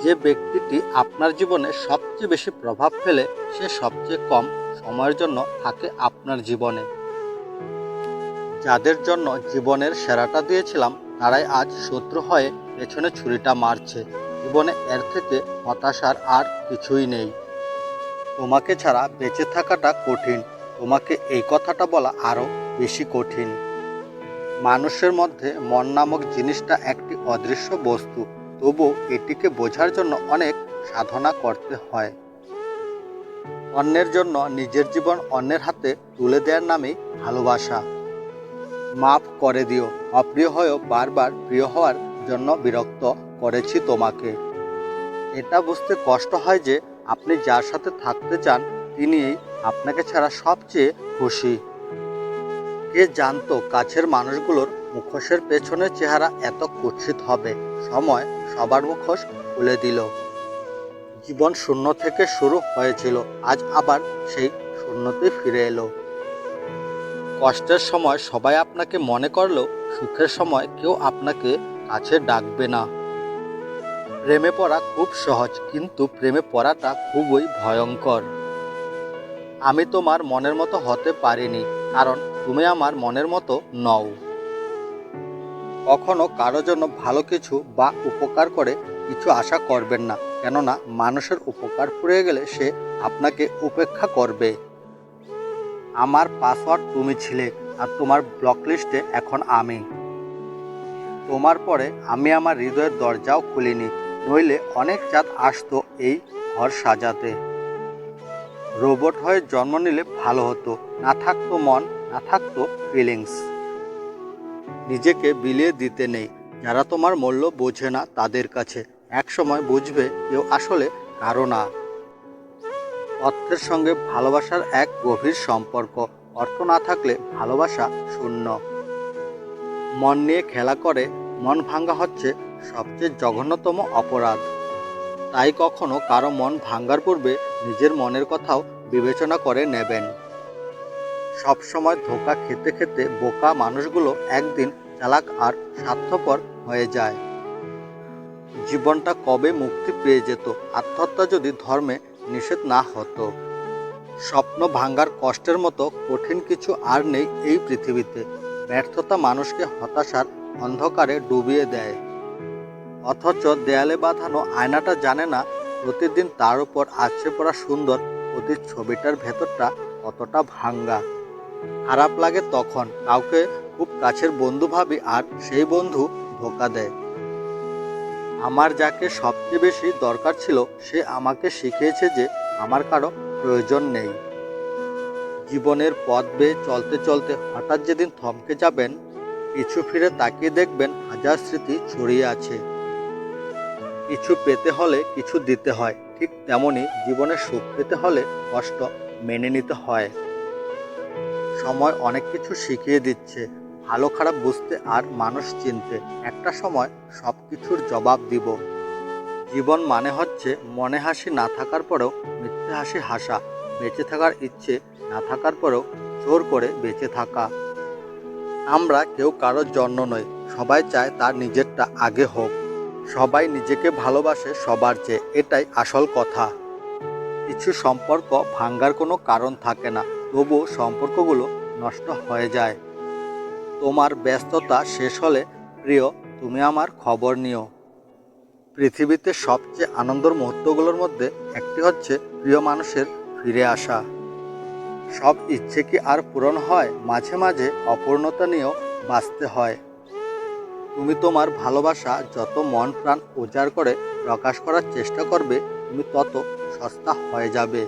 যে ব্যক্তিটি আপনার জীবনে সবচেয়ে বেশি প্রভাব ফেলে সে সবচেয়ে কম সময়ের জন্য থাকে আপনার জীবনে। যাদের জন্য জীবনের সেরাটা দিয়েছিলাম তারাই আজ শত্রু হয়ে পেছনে ছুরিটা মারছে। জীবনে এর থেকে হতাশার আর কিছুই নেই। তোমাকে ছাড়া বেঁচে থাকাটা কঠিন, তোমাকে এই কথাটা বলা আরও বেশি কঠিন। মানুষের মধ্যে মন নামক জিনিসটা একটি অদৃশ্য বস্তু, তবু এটিকে বোঝার জন্য অনেক সাধনা করতে হয়। অন্যের জন্য নিজের জীবন অন্যের হাতে তুলে দেওয়ার নামেই ভালোবাসা। মাফ করে দিও, অপ্রিয় হয়েও বারবার প্রিয় হওয়ার জন্য বিরক্ত করেছি তোমাকে। এটা বুঝতে কষ্ট হয় যে আপনি যার সাথে থাকতে চান তিনিই আপনাকে ছাড়া সবচেয়ে খুশি। কে জানতো কাছের মানুষগুলোর মুখোশের পেছনের চেহারা এত কুৎসিত হবে। সময় সবার মুখোশ খুলে দিল। জীবন শূন্য থেকে শুরু হয়েছিল, আজ আবার সেই শূন্যতেই ফিরে এলো। কষ্টের সময় সবাই আপনাকে মনে করলেও সুখের সময় কেউ আপনাকে কাছে ডাকবে না। প্রেমে পড়া খুব সহজ, কিন্তু প্রেমে পড়াটা খুবই ভয়ঙ্কর। আমি তোমার মনের মতো হতে পারিনি, কারণ তুমি আমার মনের মতো নও। কখনো কারো জন্য ভালো কিছু বা উপকার করে কিছু আশা করবেন না, কেননা মানুষের উপকার পুড়ে গেলে সে আপনাকে উপেক্ষা করবে। আমার পাসওয়ার্ড তুমি ছিলে, আর তোমার ব্লক লিস্টে এখন আমি। তোমার পরে আমি আমার হৃদয়ের দরজাও খুলিনি, নইলে অনেক চাঁদ আসতো এই ঘর সাজাতে। রোবট হয়ে জন্ম নিলে ভালো হতো, না থাকতো মন, না থাকতো ফিলিংস। নিজেকে বিলিয়ে দিতে নেই, যারা তোমার মূল্য বোঝে না তাদের কাছে। একসময় বুঝবে কেউ আসলে কারো না। অর্থের সঙ্গে ভালোবাসার এক গভীর সম্পর্ক, অর্থ না থাকলে ভালোবাসা শূন্য। মন নিয়ে খেলা করে মন ভাঙ্গা হচ্ছে সবচেয়ে জঘন্যতম অপরাধ। তাই কখনো কারো মন ভাঙ্গার পূর্বে নিজের মনের কথাও বিবেচনা করে নেবেন। সবসময় ধোঁকা খেতে খেতে বোকা মানুষগুলো একদিন চালাক আর স্বার্থপর হয়ে যায়। জীবনটা কবে মুক্তি পেয়ে যেত আত্মহত্যা যদি ধর্মে নিষেধ না হতো। স্বপ্ন ভাঙ্গার কষ্টের মতো কঠিন কিছু আর নেই এই পৃথিবীতে। ব্যর্থতা মানুষকে হতাশার অন্ধকারে ডুবিয়ে দেয়, অথচ দেয়ালে বাঁধানো আয়নাটা জানে না প্রতিদিন তার উপর আছড়ে পড়া সুন্দর প্রতিচ্ছবিটার ভেতরটা কতটা ভাঙ্গা। খারাপ লাগে তখন কাউকে খুব কাছের বন্ধু ভাবি আর সেই বন্ধু ধোঁকা দেয়। আমার যাকে সবচেয়ে বেশি দরকার ছিল সে আমাকে শিখিয়েছে যে আমার কারো প্রয়োজন নেই। জীবনের পথ বেয়ে চলতে চলতে হঠাৎ যেদিন থমকে যাবেন, পিছু ফিরে তাকিয়ে দেখবেন হাজার স্মৃতি ছড়িয়ে আছে। কিছু পেতে হলে কিছু দিতে হয়, ঠিক তেমনি জীবনে সুখ পেতে হলে কষ্ট মেনে নিতে হয়। সময় অনেক কিছু শিখিয়ে দিচ্ছে, ভালো খারাপ বুঝতে আর মানুষ চিনতে। একটা সময় সব কিছুর জবাব দিব। জীবন মানে হচ্ছে মনে হাসি না থাকার পরেও মিথ্যে হাসি হাসা, বেঁচে থাকার ইচ্ছে না থাকার পরেও জোর করে বেঁচে থাকা। আমরা কেউ কারোর জন্য নই, সবাই চায় তার নিজেরটা আগে হোক। সবাই নিজেকে ভালোবাসে সবার চেয়ে, এটাই আসল কথা। কিছু সম্পর্ক ভাঙ্গার কোনো কারণ থাকে না, তবুও সম্পর্কগুলো নষ্ট হয়ে যায়। তোমার ব্যস্ততা শেষ হলে প্রিয় তুমি আমার খবর নিও। পৃথিবীতে সবচেয়ে আনন্দের মুহূর্তগুলোর মধ্যে একটি হচ্ছে প্রিয় মানুষের ফিরে আসা। সব ইচ্ছে কি আর পূরণ হয়? মাঝে মাঝে অপূর্ণতা নিয়েও বাঁচতে হয়। তুমি তোমার ভালোবাসা যত মন প্রাণ উজাড় করে প্রকাশ করার চেষ্টা করবে, তুমি তত সস্তা হয়ে যাবে।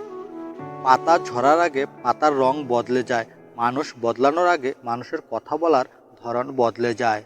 পাতা ঝরার আগে পাতার রং বদলে যায়, মানুষ বদলানোর আগে মানুষের কথা বলার ধরন বদলে যায়।